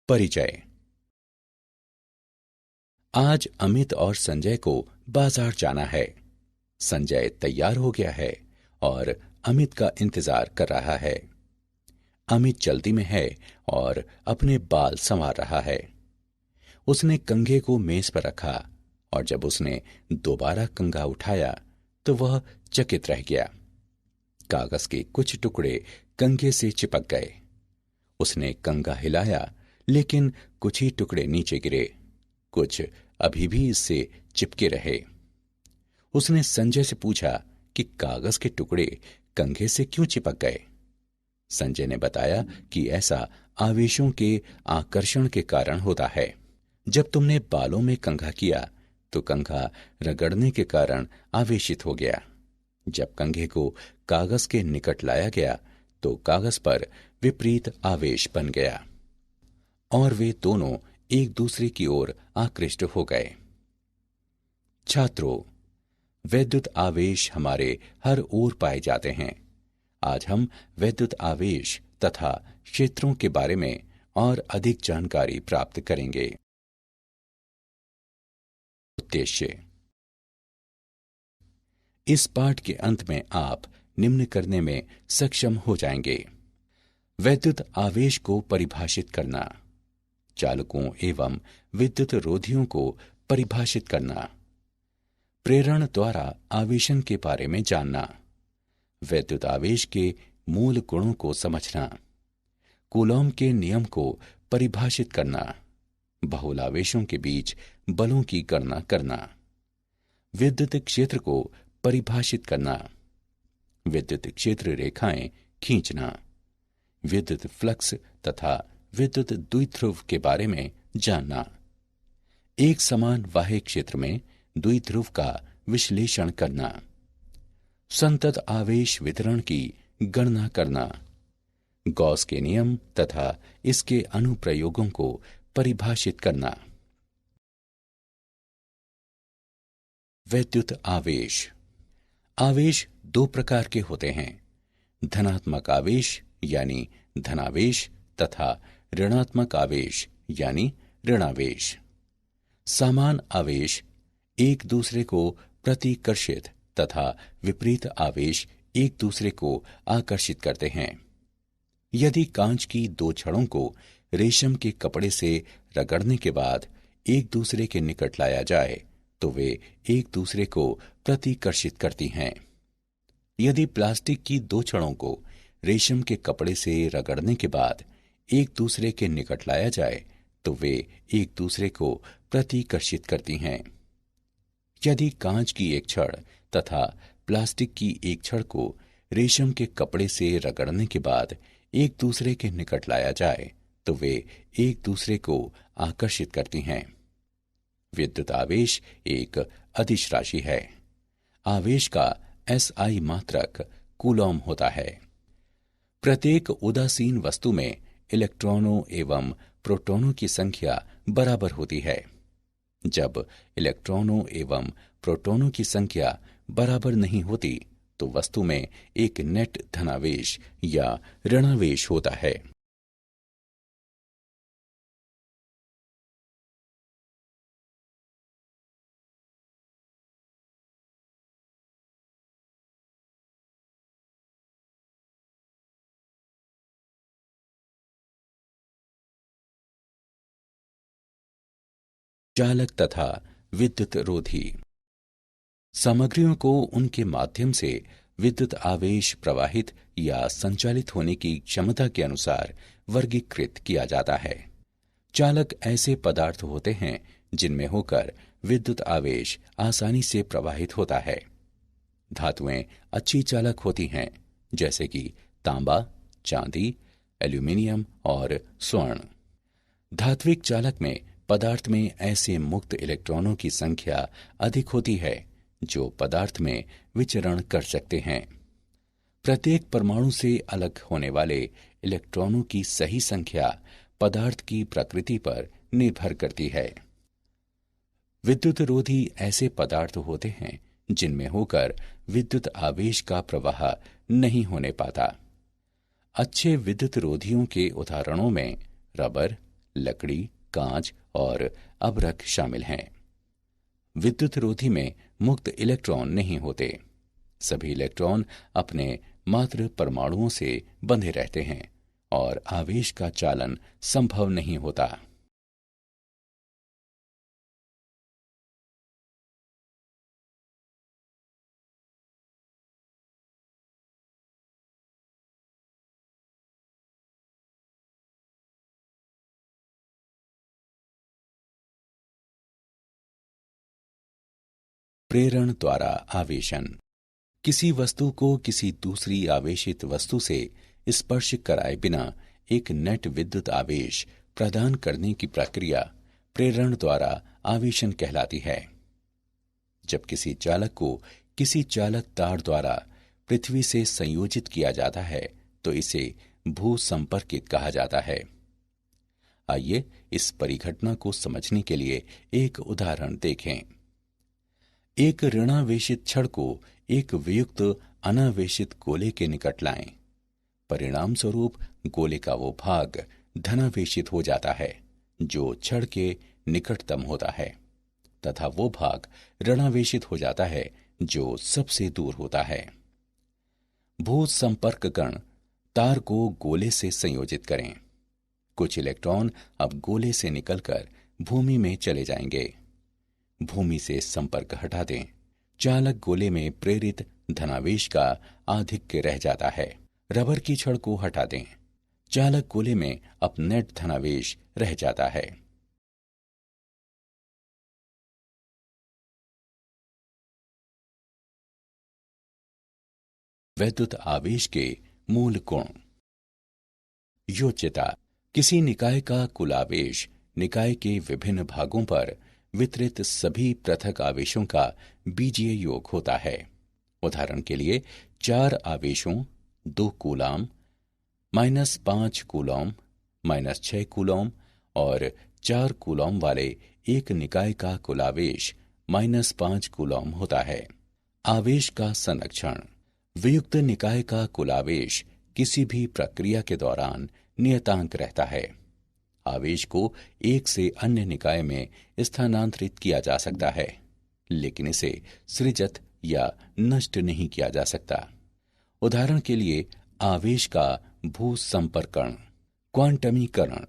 परिचय। आज अमित और संजय को बाजार जाना है। संजय तैयार हो गया है और अमित का इंतजार कर रहा है। अमित जल्दी में है और अपने बाल संवार रहा है। उसने कंघे को मेज पर रखा और जब उसने दोबारा कंघा उठाया तो वह चकित रह गया। कागज के कुछ टुकड़े कंघे से चिपक गए। उसने कंघा हिलाया लेकिन कुछ ही टुकड़े नीचे गिरे, कुछ अभी भी इससे चिपके रहे। उसने संजय से पूछा कि कागज के टुकड़े कंघे से क्यों चिपक गए। संजय ने बताया कि ऐसा आवेशों के आकर्षण के कारण होता है। जब तुमने बालों में कंघा किया तो कंघा रगड़ने के कारण आवेशित हो गया। जब कंघे को कागज के निकट लाया गया तो कागज पर विपरीत आवेश बन गया और वे दोनों एक दूसरे की ओर आकृष्ट हो गए। छात्रों, वैद्युत आवेश हमारे हर ओर पाए जाते हैं। आज हम वैद्युत आवेश तथा क्षेत्रों के बारे में और अधिक जानकारी प्राप्त करेंगे। उद्देश्य। इस पाठ के अंत में आप निम्न करने में सक्षम हो जाएंगे। वैद्युत आवेश को परिभाषित करना, चालकों एवं विद्युत रोधियों को परिभाषित करना, प्रेरण द्वारा आवेशन के बारे में जानना, वैद्युत आवेश के मूल गुणों को समझना, कूलॉम के नियम को परिभाषित करना, बहुलावेशों के बीच बलों की गणना करना, विद्युत क्षेत्र को परिभाषित करना, विद्युत क्षेत्र रेखाएं खींचना, विद्युत फ्लक्स तथा विद्युत द्विध्रुव के बारे में जानना, एक समान बाह्य क्षेत्र में द्विध्रुव का विश्लेषण करना, संतत आवेश वितरण की गणना करना, गॉस के नियम तथा इसके अनुप्रयोगों को परिभाषित करना। वैद्युत आवेश। आवेश दो प्रकार के होते हैं, धनात्मक आवेश यानी धनावेश तथा ऋणात्मक आवेश यानी ऋणावेश। समान आवेश एक दूसरे को प्रतिकर्षित तथा विपरीत आवेश एक दूसरे को आकर्षित करते हैं। यदि कांच की दो छड़ों को रेशम के कपड़े से रगड़ने के बाद एक दूसरे के निकट लाया जाए तो वे एक दूसरे को प्रतिकर्षित करती हैं। यदि प्लास्टिक की दो छड़ों को रेशम के कपड़े से रगड़ने के बाद एक दूसरे के निकट लाया जाए तो वे एक दूसरे को प्रतिकर्षित करती हैं। यदि कांच की एक छड़ तथा प्लास्टिक की एक छड़ को रेशम के कपड़े से रगड़ने के बाद एक दूसरे के निकट लाया जाए तो वे एक दूसरे को आकर्षित करती हैं। विद्युत आवेश एक अदिश राशि है। आवेश का SI मात्रक कूलॉम होता है। प्रत्येक उदासीन वस्तु में इलेक्ट्रॉनों एवं प्रोटॉनों की संख्या बराबर होती है। जब इलेक्ट्रॉनों एवं प्रोटॉनों की संख्या बराबर नहीं होती तो वस्तु में एक नेट धनावेश या ऋणावेश होता है। चालक तथा विद्युत रोधी। सामग्रियों को उनके माध्यम से विद्युत आवेश प्रवाहित या संचालित होने की क्षमता के अनुसार वर्गीकृत किया जाता है। चालक ऐसे पदार्थ होते हैं जिनमें होकर विद्युत आवेश आसानी से प्रवाहित होता है। धातुएं अच्छी चालक होती हैं, जैसे कि तांबा, चांदी, एल्यूमिनियम और स्वर्ण। धात्विक चालक में पदार्थ में ऐसे मुक्त इलेक्ट्रॉनों की संख्या अधिक होती है जो पदार्थ में विचरण कर सकते हैं। प्रत्येक परमाणु से अलग होने वाले इलेक्ट्रॉनों की सही संख्या पदार्थ की प्रकृति पर निर्भर करती है। विद्युत रोधी ऐसे पदार्थ होते हैं जिनमें होकर विद्युत आवेश का प्रवाह नहीं होने पाता। अच्छे विद्युत रोधियों के उदाहरणों में रबर, लकड़ी, कांच और अभ्रक शामिल हैं। विद्युत रोधी में मुक्त इलेक्ट्रॉन नहीं होते। सभी इलेक्ट्रॉन अपने मात्र परमाणुओं से बंधे रहते हैं और आवेश का चालन संभव नहीं होता। प्रेरण द्वारा आवेशन। किसी वस्तु को किसी दूसरी आवेशित वस्तु से स्पर्श कराए बिना एक नेट विद्युत आवेश प्रदान करने की प्रक्रिया प्रेरण द्वारा आवेशन कहलाती है। जब किसी चालक को किसी चालक तार द्वारा पृथ्वी से संयोजित किया जाता है तो इसे भू संपर्कित कहा जाता है। आइए इस परिघटना को समझने के लिए एक उदाहरण देखें। एक ऋणावेशित छड़ को एक वियुक्त अनावेशित गोले के निकट लाएं। परिणाम स्वरूप गोले का वो भाग धनावेशित हो जाता है जो छड़ के निकटतम होता है, तथा वो भाग ऋणावेशित हो जाता है जो सबसे दूर होता है। भू संपर्क कण तार को गोले से संयोजित करें। कुछ इलेक्ट्रॉन अब गोले से निकलकर भूमि में चले जाएंगे। भूमि से संपर्क हटा दें। चालक गोले में प्रेरित धनावेश का आधिक्य रह जाता है। रबर की छड़ को हटा दें। चालक गोले में अब नेट धनावेश रह जाता है। वैद्युत आवेश के मूल गुण। योज्यता। किसी निकाय का कुल आवेश निकाय के विभिन्न भागों पर वितरित सभी पृथक आवेशों का बीजीय योग होता है। उदाहरण के लिए 4 आवेशों 2 कूलाम, -5 कूलॉम, -6 कूलॉम और 4 कूलॉम वाले एक निकाय का कुल आवेश -5 कूलॉम होता है। आवेश का संरक्षण। वियुक्त निकाय का कुल आवेश किसी भी प्रक्रिया के दौरान नियतांक रहता है। आवेश को एक से अन्य निकाय में स्थानांतरित किया जा सकता है, लेकिन इसे सृजित या नष्ट नहीं किया जा सकता। उदाहरण के लिए आवेश का भू संपर्कण। क्वांटमीकरण।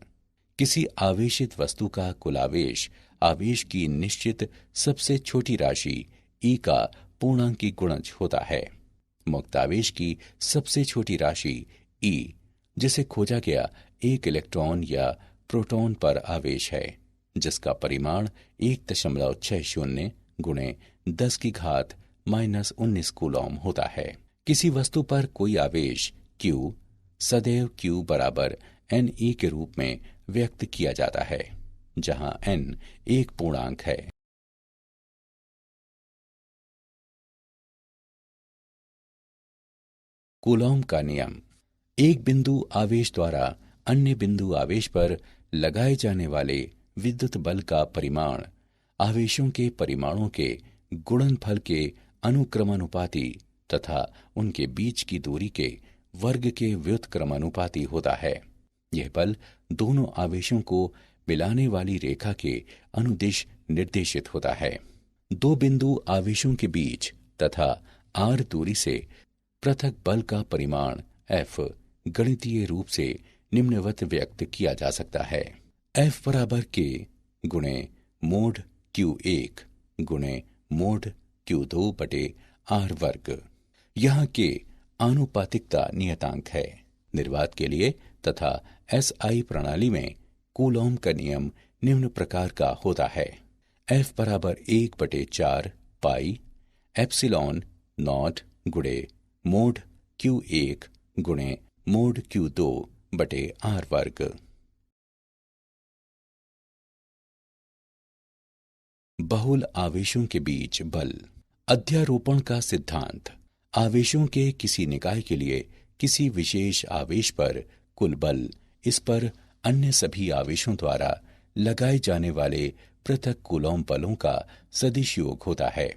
किसी आवेशित वस्तु का कुल आवेश आवेश की निश्चित सबसे छोटी राशि ई का पूर्णांकी गुणज होता है। मुक्त आवेश की सबसे छोटी राशि ई, जिसे खोजा गया एक इलेक्ट्रॉन या प्रोटॉन पर आवेश है, जिसका परिमाण 1.60 गुणे 10 की घात -19 कूलॉम होता है। किसी वस्तु पर कोई आवेश Q सदैव Q बराबर Ne के रूप में व्यक्त किया जाता है, जहां n एक पूर्णांक है। कूलॉम का नियम। एक बिंदु आवेश द्वारा अन्य बिंदु आवेश पर लगाए जाने वाले विद्युत बल का परिमाण आवेशों के परिमाणों के गुणनफल के अनुक्रमानुपाती तथा उनके बीच की दूरी के वर्ग के व्युत्क्रमानुपाती होता है। यह बल दोनों आवेशों को मिलाने वाली रेखा के अनुदिश निर्देशित होता है। दो बिंदु आवेशों के बीच तथा r दूरी से पृथक बल का परिमाण F गणितीय रूप से निम्नवत व्यक्त किया जा सकता है। F बराबर K गुणे मोड Q1 गुणे मोड Q2 बटे R वर्ग। यहाँ K आनुपातिकता नियतांक है। निर्वात के लिए तथा SI प्रणाली में कूलॉम का नियम निम्न प्रकार का होता है। F बराबर 1/4 पाई एप्सिलॉन नॉट गुणे मोड Q1 गुणे मोड Q2 बटे R वर्ग। बहुल आवेशों के बीच बल। अध्यारोपण का सिद्धांत। आवेशों के किसी निकाय के लिए किसी विशेष आवेश पर कुल बल इस पर अन्य सभी आवेशों द्वारा लगाए जाने वाले पृथक कूलॉम बलों का सदिश योग होता है।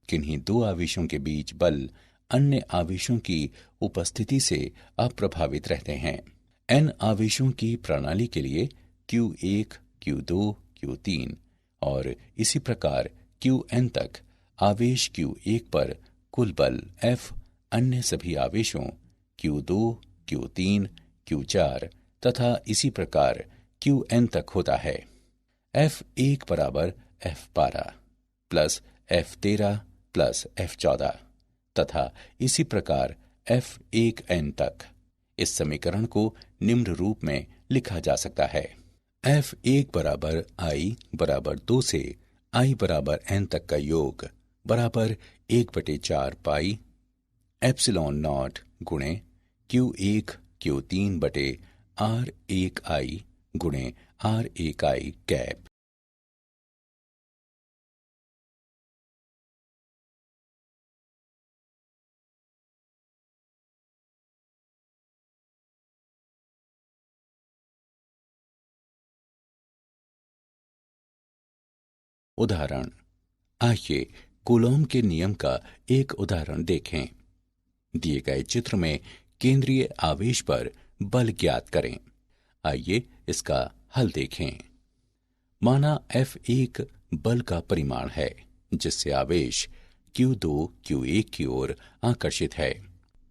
किन्हीं दो आवेशों के बीच बल अन्य आवेशों की उपस्थिति से अप्रभावित रहते हैं। n आवेशों की प्रणाली के लिए Q1, Q2, Q3 और इसी प्रकार Qn तक आवेश Q1 पर कुल बल F अन्य सभी आवेशों Q2, Q3, Q4 तथा इसी प्रकार Qn तक होता है। F1 बराबर F12 plus F13 plus F14 तथा इसी प्रकार F1n तक। इस समीकरण को निम्न रूप में लिखा जा सकता है। F1 बराबर I बराबर 2 से I बराबर n तक का योग बराबर 1/4 पाई एप्सिलॉन नॉट गुणे Q1 Q3 बटे R1I गुणे R1I कैप। उदाहरण, आइए कूलॉम के नियम का एक उदाहरण देखें। दिए गए चित्र में केंद्रीय आवेश पर बल ज्ञात करें। आइए इसका हल देखें। माना F1 बल का परिमाण है जिससे आवेश Q2 Q1 की ओर आकर्षित है।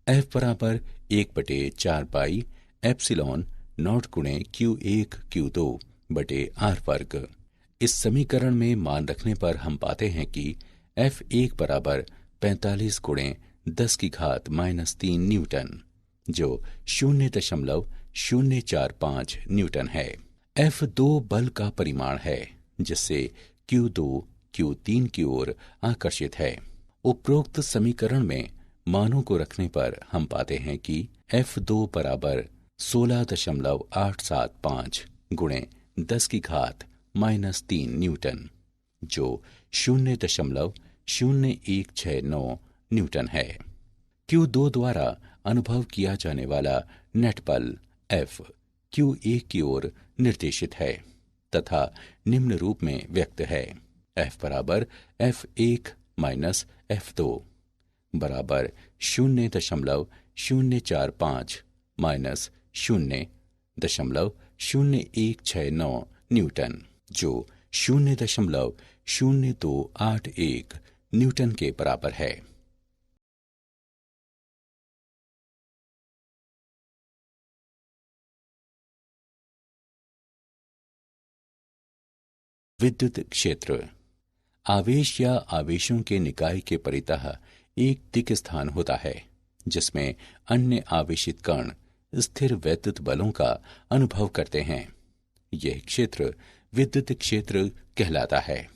F बराबर 1/4 पाई एप्सिलॉन नॉट गुणे Q1 Q2 बटे R वर्ग। इस समीकरण में मान रखने पर हम पाते हैं कि F1 बराबर 45 गुणे 10 की घात -3 न्यूटन जो 0.045 न्यूटन है। F2 बल का परिमाण है जिससे Q2 Q3 की ओर आकर्षित है। उपरोक्त समीकरण में मानों को रखने पर हम पाते हैं कि F2 बराबर 16.875 गुणे 10 की घात -3 न्यूटन जो 0.0169 न्यूटन है। Q2 द्वारा अनुभव किया जाने वाला नेट बल F Q1 की ओर निर्देशित है तथा निम्न रूप में व्यक्त है। F बराबर F1 माइनस F2 बराबर 0.045 माइनस 0.0169 न्यूटन जो 0.0281 न्यूटन के बराबर है। विद्युत क्षेत्र आवेश या आवेशों के निकाय के परितः एक दिक् स्थान होता है जिसमें अन्य आवेशित कण स्थिर वैद्युत बलों का अनुभव करते हैं। यह क्षेत्र विद्युत क्षेत्र कहलाता है।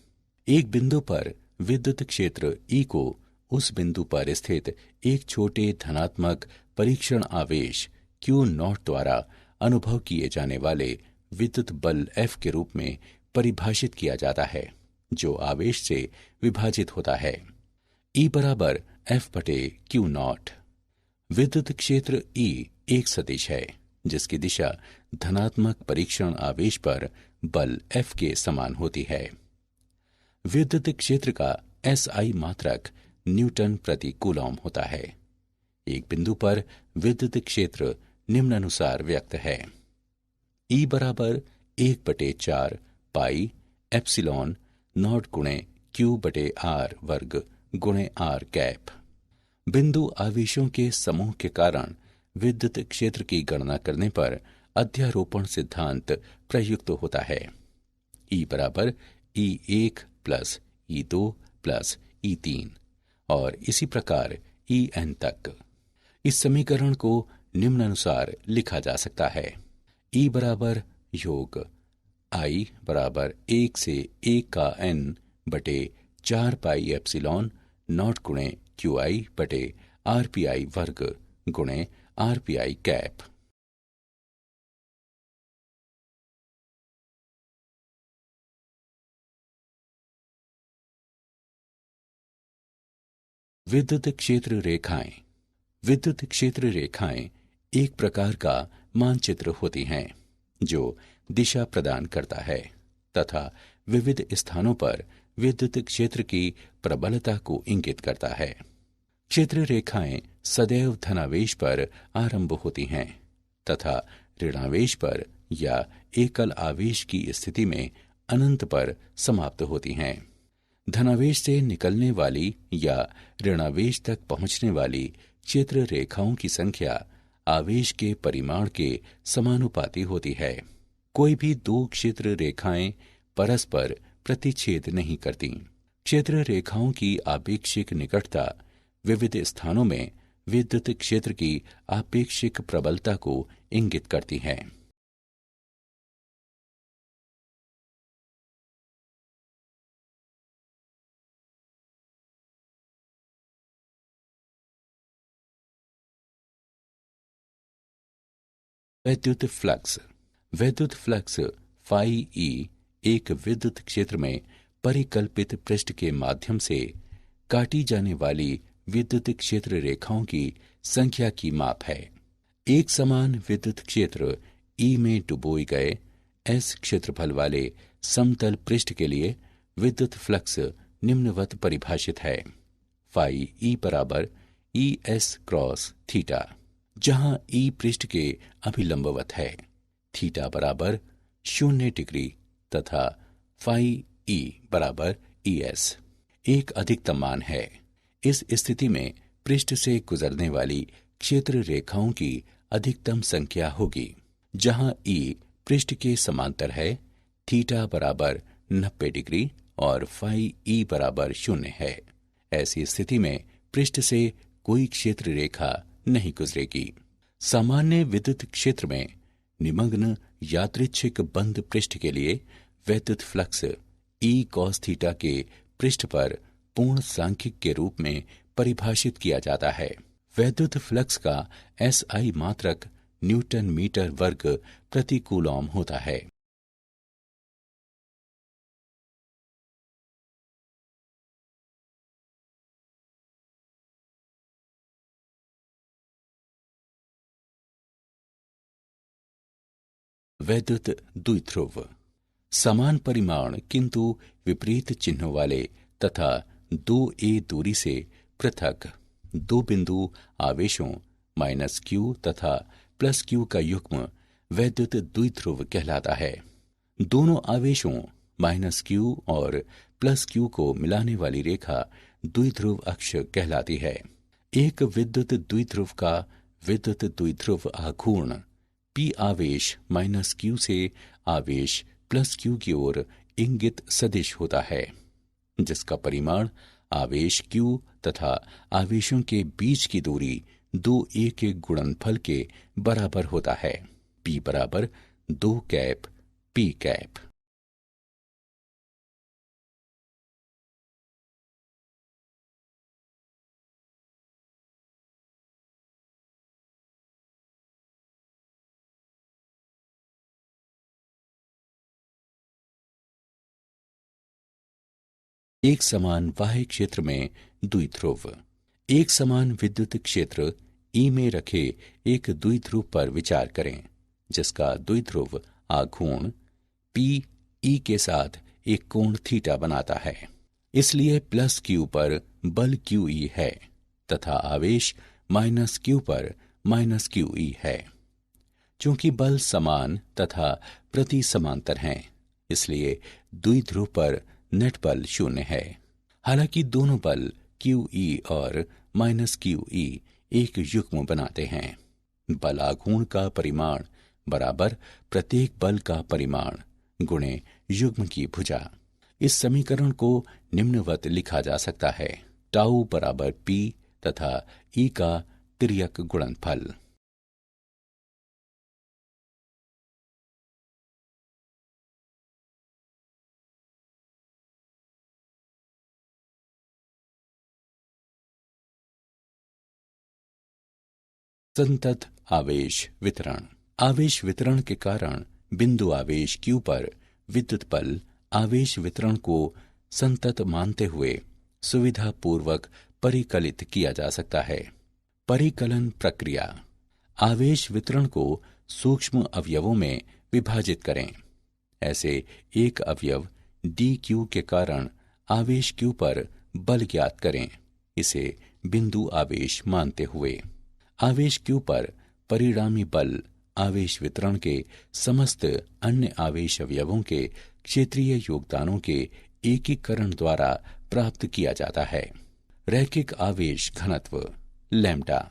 एक बिंदु पर विद्युत क्षेत्र E को उस बिंदु पर स्थित एक छोटे धनात्मक परीक्षण आवेश Q0 द्वारा अनुभव किए जाने वाले विद्युत बल F के रूप में परिभाषित किया जाता है जो आवेश से विभाजित होता है। E बराबर F/Q0। विद्युत क्षेत्र E एक सदिश है जिसकी दिशा धनात्मक परीक्षण आवेश पर बल F के समान होती है। विद्युत क्षेत्र का SI मात्रक न्यूटन प्रति कूलॉम होता है। एक बिंदु पर विद्युत क्षेत्र निम्नानुसार व्यक्त है। E बराबर 1/4 पाई एप्सिलॉन नॉट गुणे Q/R वर्ग गुणे R कैप। बिंदु आवेशों के समूह के कारण विद्युत क्षेत्र की गणना करने पर अध्यारोपण सिद्धांत प्रयुक्त होता है। E बराबर E1 plus E2 plus E3 और इसी प्रकार En तक। इस समीकरण को निम्नानुसार लिखा जा सकता है। E बराबर योग I बराबर 1 से 1 का n बटे 4 पाई एप्सिलॉन नॉट गुणे QI बटे RPI वर्ग गुणे RPI कैप। विद्युत क्षेत्र रेखाएं। विद्युत क्षेत्र रेखाएं एक प्रकार का मानचित्र होती हैं जो दिशा प्रदान करता है तथा विविध स्थानों पर विद्युत क्षेत्र की प्रबलता को इंगित करता है। क्षेत्र रेखाएं सदैव धनावेश पर आरंभ होती हैं तथा ऋणावेश पर या एकल आवेश की स्थिति में अनंत पर समाप्त होती हैं। धनावेश से निकलने वाली या ऋणावेश तक पहुंचने वाली क्षेत्र रेखाओं की संख्या आवेश के परिमाण के समानुपाती होती है। कोई भी दो क्षेत्र रेखाएं परस्पर प्रतिच्छेद नहीं करती। क्षेत्र रेखाओं की आपेक्षिक निकटता विविध स्थानों में विद्युत क्षेत्र की आपेक्षिक प्रबलता को इंगित करती है। वैद्युत फ्लक्स। वैद्युत फ्लक्स फाई ई एक विद्युत क्षेत्र में परिकल्पित पृष्ठ के माध्यम से काटी जाने वाली विद्युत क्षेत्र रेखाओं की संख्या की माप है। एक समान विद्युत क्षेत्र ई में डुबोए गए एस क्षेत्रफल वाले समतल पृष्ठ के लिए विद्युत फ्लक्स निम्नवत परिभाषित है। फाई ई बराबर ई एस क्रॉस थीटा, जहां ई पृष्ठ के अभिलंबवत है, थीटा बराबर 0 डिग्री तथा फाई ई बराबर ई एस एक अधिकतम मान है। इस स्थिति में पृष्ठ से गुजरने वाली क्षेत्र रेखाओं की अधिकतम संख्या होगी। जहां ई पृष्ठ के समांतर है, थीटा बराबर 90 डिग्री और फाई ई बराबर 0 है। ऐसी स्थिति में पृष्ठ से कोई क्षेत्र रेखा नहीं गुजरेगी। सामान्य विद्युत क्षेत्र में निमग्न यादृच्छिक बंद पृष्ठ के लिए वैद्युत फ्लक्स ई कॉस थीटा के पृष्ठ पर पूर्ण सांख्यिक के रूप में परिभाषित किया जाता है। वैद्युत फ्लक्स का एसआई मात्रक न्यूटन मीटर वर्ग प्रति कूलॉम होता है। वैद्युत द्विध्रुव। समान परिमाण किंतु विपरीत चिन्हों वाले तथा 2a दूरी से पृथक दो बिंदु आवेशों -q तथा +q का युग्म वैद्युत द्विध्रुव कहलाता है। दोनों आवेशों -q और +q को मिलाने वाली रेखा द्विध्रुव अक्ष कहलाती है। एक विद्युत द्विध्रुव का विद्युत द्विध्रुव आघूर्ण p आवेश -q से आवेश +q की ओर इंगित सदिश होता है, जिसका परिमाण आवेश q तथा आवेशों के बीच की दूरी 2a के गुणनफल के बराबर होता है। p बराबर 2 कैप p कैप। एक समान बाह्य क्षेत्र में द्विध्रुव। एक समान विद्युत क्षेत्र ई में रखे एक द्विध्रुव पर विचार करें, जिसका द्विध्रुव आघूर्ण पी ई के साथ एक कोण थीटा बनाता है। इसलिए +q पर बल QE है तथा आवेश -q पर -QE है। चूंकि बल समान तथा प्रति समांतर हैं, इसलिए द्विध्रुव पर नेट बल 0 है। हालांकि दोनों बल QE और -QE एक युग्म बनाते हैं। बल आघूर्ण का परिमाण बराबर प्रत्येक बल का परिमाण गुणे युग्म की भुजा। इस समीकरण को निम्नवत लिखा जा सकता है: टाउ बराबर P तथा E का तिर्यक गुणनफल। संतत आवेश वितरण। आवेश वितरण के कारण बिंदु आवेश Q पर विद्युत बल आवेश वितरण को संतत मानते हुए सुविधा पूर्वक परिकलित किया जा सकता है। परिकलन प्रक्रिया। आवेश वितरण को सूक्ष्म अवयवों में विभाजित करें। ऐसे एक अवयव dq के कारण आवेश Q पर बल ज्ञात करें, इसे बिंदु आवेश मानते हुए। आवेश Q पर परिणामी बल आवेश वितरण के समस्त अन्य आवेश अवयवों के क्षेत्रीय योगदानों के एकीकरण द्वारा प्राप्त किया जाता है। रैखिक आवेश घनत्व लैम्ब्डा।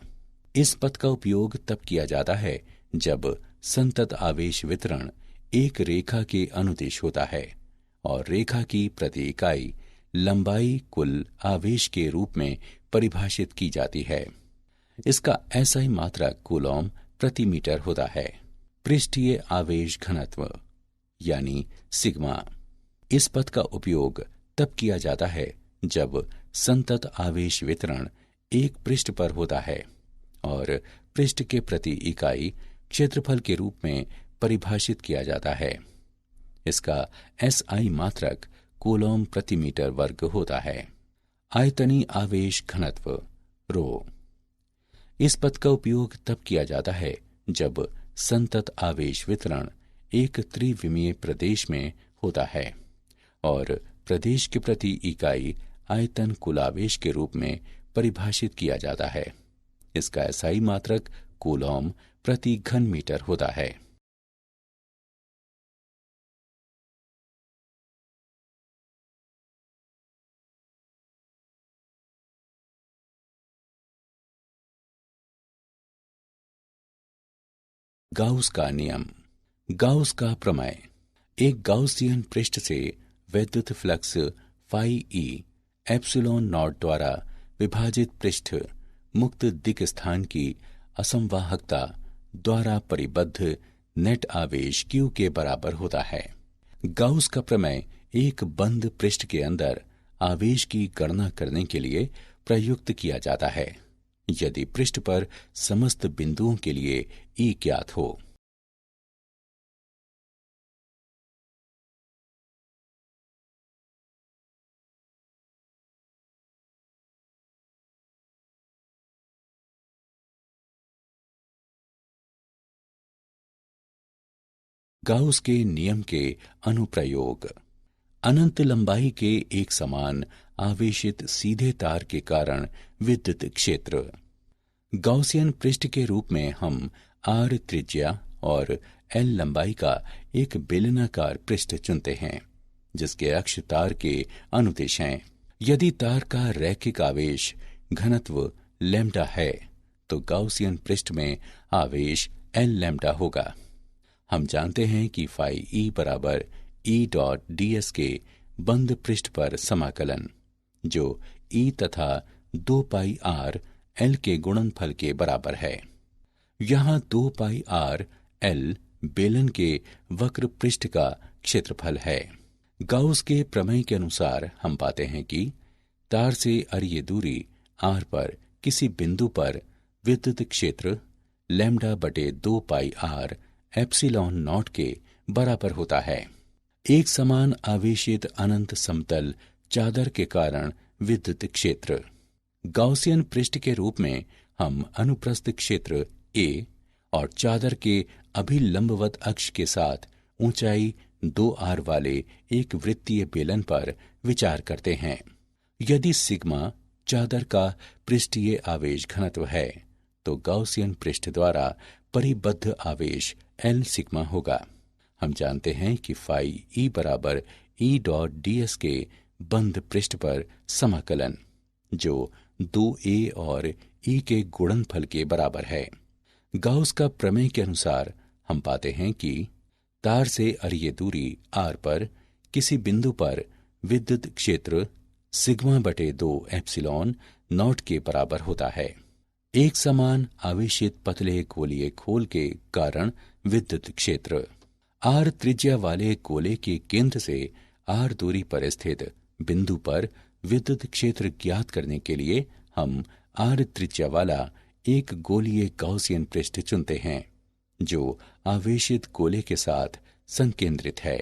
इस पद का उपयोग तब किया जाता है जब संतत आवेश वितरण एक रेखा के अनुदिश होता है और रेखा की प्रति इकाई लंबाई कुल आवेश के रूप में परिभाषित की जाती है। इसका एसआई मात्रक कूलॉम प्रति मीटर होता है। पृष्ठीय आवेश घनत्व यानी सिग्मा। इस पद का उपयोग तब किया जाता है जब संतत आवेश वितरण एक पृष्ठ पर होता है और पृष्ठ के प्रति इकाई क्षेत्रफल के रूप में परिभाषित किया जाता है। इसका एसआई मात्रक कूलॉम प्रति मीटर वर्ग होता है। आयतनी आवेश घनत्व रो। इस पद का उपयोग तब किया जाता है जब संतत आवेश वितरण एक त्रिविमीय प्रदेश में होता है और प्रदेश के प्रति इकाई आयतन कुल आवेश के रूप में परिभाषित किया जाता है। इसका एसआई मात्रक कूलॉम प्रति घन मीटर होता है। गाउस का नियम। गाउस का प्रमेय। एक गाउसियन पृष्ठ से वैद्युत flux phi E epsilon naught द्वारा विभाजित पृष्ठ मुक्त दिक् स्थान की असंवाहकता द्वारा परिबद्ध नेट आवेश Q के बराबर होता है। गाउस का प्रमेय एक बंद पृष्ठ के अंदर आवेश की गणना करने के लिए प्रयुक्त किया जाता है यदि पृष्ठ पर समस्त बिंदुओं के लिए E ज्ञात हो। गाउस के नियम के अनुप्रयोग। अनंत लंबाई के एक समान आवेशित सीधे तार के कारण विद्युत क्षेत्र। गाउसियन पृष्ठ के रूप में हम आर त्रिज्या और एल लंबाई का एक बेलनाकार पृष्ठ चुनते हैं जिसके अक्ष तार के अनुदिश हैं। यदि तार का रैखिक आवेश घनत्व लैम्ब्डा है तो गाउसियन पृष्ठ में आवेश एल लैम्ब्डा होगा। हम जानते हैं कि फाई ई बराबर ई डॉट डी एस के बंद पृष्ठ पर समाकलन जो ई तथा 2 पाई आर एल के गुणनफल के बराबर है। यहाँ 2 पाई आर एल बेलन के वक्र पृष्ठ का क्षेत्रफल है। गाउस के प्रमेय के अनुसार हम पाते हैं कि तार से अरीय दूरी आर पर किसी बिंदु पर विद्युत क्षेत्र लैम्ब्डा बटे 2 पाई आर एप्सिलॉन नॉट के बराबर होता है। एक समान आवेशित अनंत समतल चादर के कारण विद्युत क्षेत्र। गाउसियन पृष्ठ के रूप में हम अनुप्रस्थ क्षेत्र A और चादर के अभिलंबवत अक्ष के साथ ऊंचाई 2r वाले एक वृत्तीय बेलन पर विचार करते हैं। यदि सिग्मा चादर का पृष्ठीय आवेश घनत्व है तो गाउसियन पृष्ठ द्वारा परिबद्ध आवेश एल सिग्मा होगा। हम जानते हैं कि फाई ई बराबर ई डॉट डी एस के बंद पृष्ठ पर समाकलन जो 2a और E के गुणनफल के बराबर है। गाउस का प्रमेय के अनुसार हम पाते हैं कि तार से अरीय दूरी r पर किसी बिंदु पर विद्युत क्षेत्र सिग्मा बटे 2 एप्सिलॉन नॉट के बराबर होता है। एक समान आवेशित पतले गोलीय खोल के कारण विद्युत क्षेत्र। आर त्रिज्या वाले गोले के केंद्र से आर दूरी पर स्थित बिंदु पर विद्युत क्षेत्र ज्ञात करने के लिए हम आर त्रिज्या वाला एक गोलीय गाउसियन पृष्ठ चुनते हैं जो आवेशित गोले के साथ संकेंद्रित है।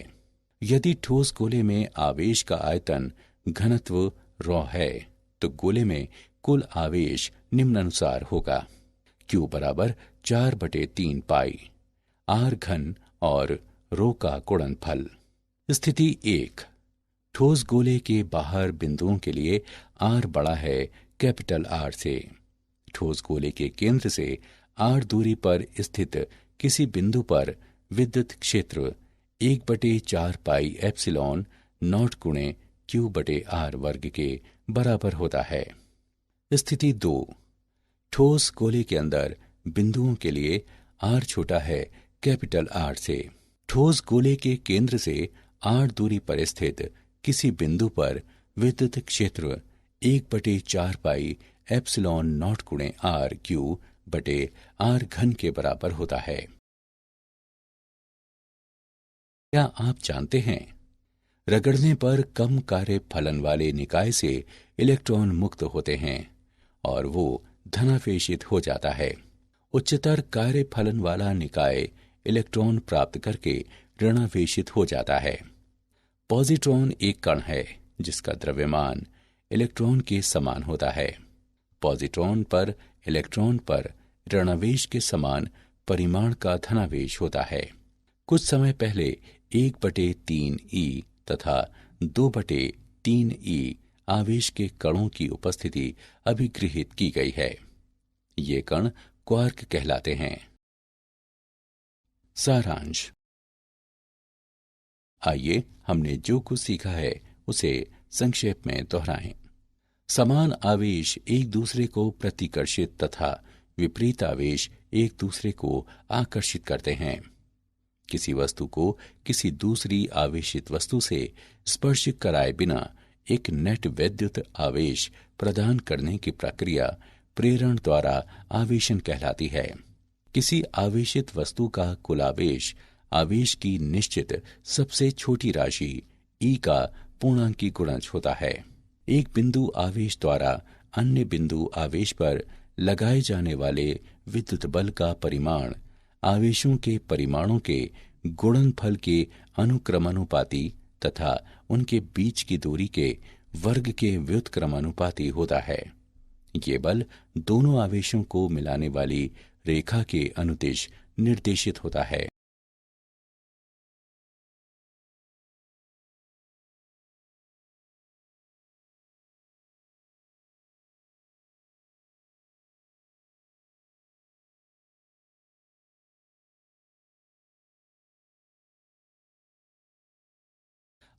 यदि ठोस गोले में आवेश का आयतन घनत्व ρ है तो गोले में कुल आवेश निम्नानुसार होगा। Q बराबर 4/3 पाई आर घन और रो का गुणनफल। स्थिति 1। ठोस गोले के बाहर बिंदुओं के लिए आर बड़ा है कैपिटल आर से। ठोस गोले के केंद्र से आर दूरी पर स्थित किसी बिंदु पर विद्युत क्षेत्र 1/4 पाई एप्सिलॉन नॉट गुणे Q/r वर्ग के बराबर होता है। स्थिति 2, ठोस गोले के अंदर बिंदुओं के लिए r छोटा है कैपिटल R से। ठोस गोले के केंद्र से r दूरी पर स्थित किसी बिंदु पर विद्युत क्षेत्र 1/4 पाई एप्सिलॉन नॉट गुणे r/r³ के बराबर होता है। क्या आप जानते हैं, रगड़ने पर कम कार्य फलन वाले निकाय से इलेक्ट्रॉन मुक्त होते हैं और वो धनावेशित हो जाता है। उच्चतर कार्य फलन वाला निकाय इलेक्ट्रॉन प्राप्त करके ऋणावेशित हो जाता है। पॉजिट्रॉन एक कण है जिसका द्रव्यमान इलेक्ट्रॉन के समान होता है। पॉजिट्रॉन पर इलेक्ट्रॉन पर ऋणावेश के समान परिमाण का धनावेश होता है। कुछ समय पहले 1/3e तथा 2/3e आवेश के कणों की उपस्थिति अभिगृहित की गई है। ये कण क्वार्क कहलाते हैं। सारांश। आइए हमने जो कुछ सीखा है उसे संक्षेप में दोहराएं। समान आवेश एक दूसरे को प्रतिकर्षित तथा विपरीत आवेश एक दूसरे को आकर्षित करते हैं। किसी वस्तु को किसी दूसरी आवेशित वस्तु से स्पर्श कराए बिना एक नेट वैद्युत आवेश प्रदान करने की प्रक्रिया प्रेरण द्वारा आवेशन कहलाती है। किसी आवेशित वस्तु का कुल आवेश आवेश की निश्चित सबसे छोटी राशि E का पूर्णांकी गुणज होता है। एक बिंदु आवेश द्वारा अन्य बिंदु आवेश पर लगाए जाने वाले विद्युत बल का परिमाण आवेशों के परिमाणों के गुणनफल के अनुक्रमानुपाती तथा उनके बीच की दूरी के वर्ग के व्युत्क्रमानुपाती होता है। ये बल दोनों आवेशों को मिलाने वाली रेखा के अनुदिश निर्देशित होता है।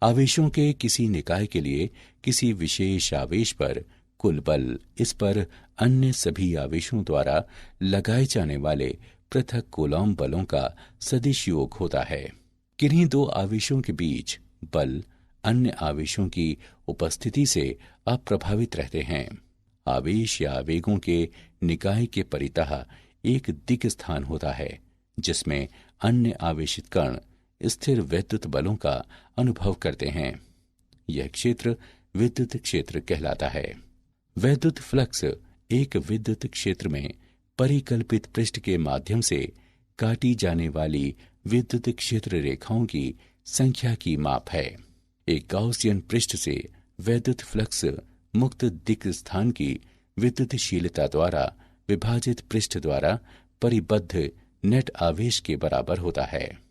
आवेशों के किसी निकाय के लिए किसी विशेष आवेश पर कुल बल इस पर अन्य सभी आवेशों द्वारा लगाए जाने वाले पृथक कूलॉम बलों का सदिश योग होता है। किन्हीं दो आवेशों के बीच बल अन्य आवेशों की उपस्थिति से अप्रभावित रहते हैं। आवेश या आवेगों के निकाय के परितः एक दिक् स्थान होता है जिसमें अन्य आवेशित कण स्थिर वैद्युत बलों का अनुभव करते हैं। यह क्षेत्र विद्युत क्षेत्र कहलाता है। वैद्युत फ्लक्स एक विद्युत क्षेत्र में परिकल्पित पृष्ठ के माध्यम से काटी जाने वाली विद्युत क्षेत्र रेखाओं की संख्या की माप है। एक गाउसियन पृष्ठ से वैद्युत फ्लक्स मुक्त दिक् स्थान की विद्युतशीलता द्वारा विभाजित पृष्ठ द्वारा परिबद्ध नेट आवेश के बराबर होता है।